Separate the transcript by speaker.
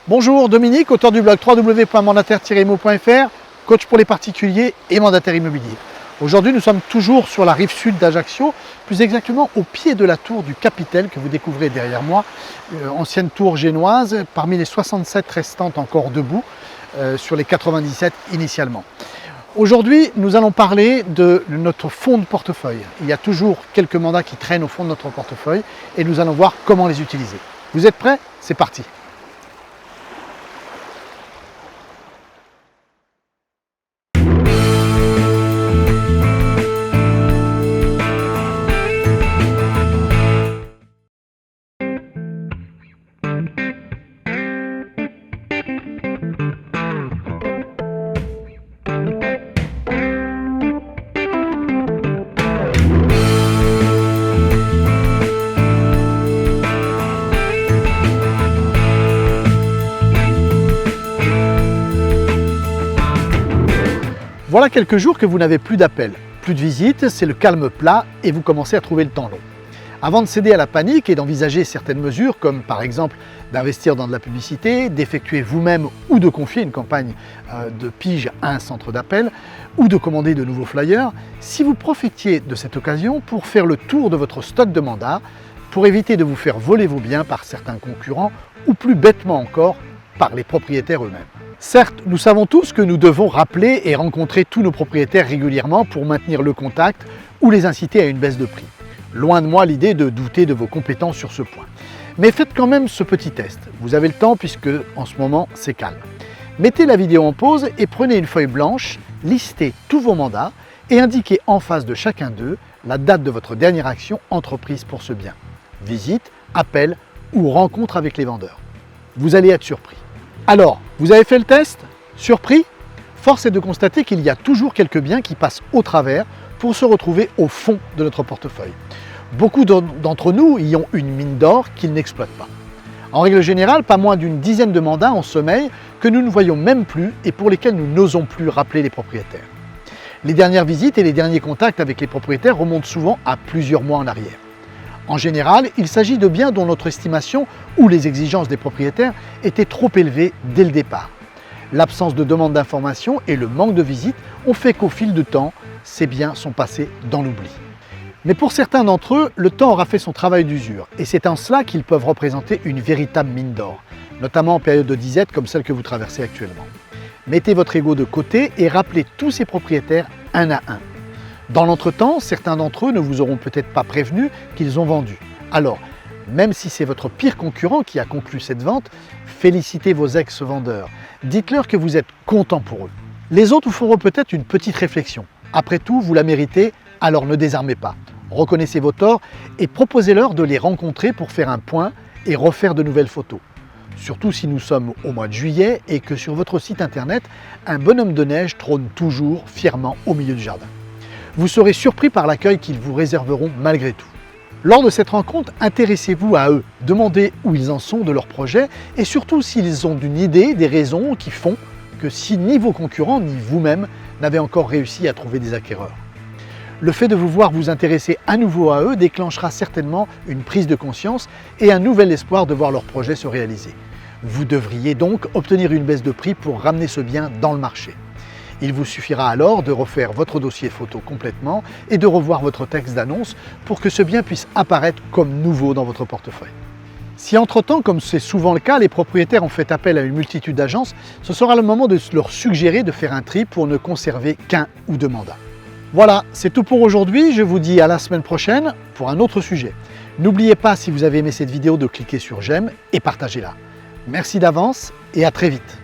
Speaker 1: Bonjour, Dominique, auteur du blog www.mandataire-immo.fr, coach pour les particuliers et mandataires immobiliers. Aujourd'hui, nous sommes toujours sur la rive sud d'Ajaccio, plus exactement au pied de la tour du Capitel que vous découvrez derrière moi, ancienne tour génoise, parmi les 67 restantes encore debout, sur les 97 initialement. Aujourd'hui, nous allons parler de notre fonds de portefeuille. Il y a toujours quelques mandats qui traînent au fond de notre portefeuille et nous allons voir comment les utiliser. Vous êtes prêts? C'est parti! Voilà quelques jours que vous n'avez plus d'appels, plus de visites, c'est le calme plat et vous commencez à trouver le temps long. Avant de céder à la panique et d'envisager certaines mesures, comme par exemple d'investir dans de la publicité, d'effectuer vous-même ou de confier une campagne de pige à un centre d'appel, ou de commander de nouveaux flyers, si vous profitiez de cette occasion pour faire le tour de votre stock de mandats, pour éviter de vous faire voler vos biens par certains concurrents, ou plus bêtement encore, par les propriétaires eux-mêmes. Certes, nous savons tous que nous devons rappeler et rencontrer tous nos propriétaires régulièrement pour maintenir le contact ou les inciter à une baisse de prix. Loin de moi l'idée de douter de vos compétences sur ce point. Mais faites quand même ce petit test. Vous avez le temps puisque en ce moment c'est calme. Mettez la vidéo en pause et prenez une feuille blanche, listez tous vos mandats et indiquez en face de chacun d'eux la date de votre dernière action entreprise pour ce bien. Visite, appel ou rencontre avec les vendeurs. Vous allez être surpris. Alors, vous avez fait le test? Surpris? Force est de constater qu'il y a toujours quelques biens qui passent au travers pour se retrouver au fond de notre portefeuille. Beaucoup d'entre nous y ont une mine d'or qu'ils n'exploitent pas. En règle générale, pas moins d'une dizaine de mandats en sommeil que nous ne voyons même plus et pour lesquels nous n'osons plus rappeler les propriétaires. Les dernières visites et les derniers contacts avec les propriétaires remontent souvent à plusieurs mois en arrière. En général, il s'agit de biens dont notre estimation ou les exigences des propriétaires étaient trop élevées dès le départ. L'absence de demande d'information et le manque de visites ont fait qu'au fil du temps, ces biens sont passés dans l'oubli. Mais pour certains d'entre eux, le temps aura fait son travail d'usure et c'est en cela qu'ils peuvent représenter une véritable mine d'or, notamment en période de disette comme celle que vous traversez actuellement. Mettez votre ego de côté et rappelez tous ces propriétaires un à un. Dans l'entretemps, certains d'entre eux ne vous auront peut-être pas prévenu qu'ils ont vendu. Alors, même si c'est votre pire concurrent qui a conclu cette vente, félicitez vos ex-vendeurs. Dites-leur que vous êtes content pour eux. Les autres vous feront peut-être une petite réflexion. Après tout, vous la méritez, alors ne désarmez pas. Reconnaissez vos torts et proposez-leur de les rencontrer pour faire un point et refaire de nouvelles photos. Surtout si nous sommes au mois de juillet et que sur votre site internet, un bonhomme de neige trône toujours fièrement au milieu du jardin. Vous serez surpris par l'accueil qu'ils vous réserveront malgré tout. Lors de cette rencontre, intéressez-vous à eux, demandez où ils en sont de leur projet et surtout s'ils ont une idée des raisons qui font que si ni vos concurrents ni vous-même n'avez encore réussi à trouver des acquéreurs. Le fait de vous voir vous intéresser à nouveau à eux déclenchera certainement une prise de conscience et un nouvel espoir de voir leur projet se réaliser. Vous devriez donc obtenir une baisse de prix pour ramener ce bien dans le marché. Il vous suffira alors de refaire votre dossier photo complètement et de revoir votre texte d'annonce pour que ce bien puisse apparaître comme nouveau dans votre portefeuille. Si entre-temps, comme c'est souvent le cas, les propriétaires ont fait appel à une multitude d'agences, ce sera le moment de leur suggérer de faire un tri pour ne conserver qu'un ou deux mandats. Voilà, c'est tout pour aujourd'hui. Je vous dis à la semaine prochaine pour un autre sujet. N'oubliez pas, si vous avez aimé cette vidéo, de cliquer sur j'aime et partagez-la. Merci d'avance et à très vite.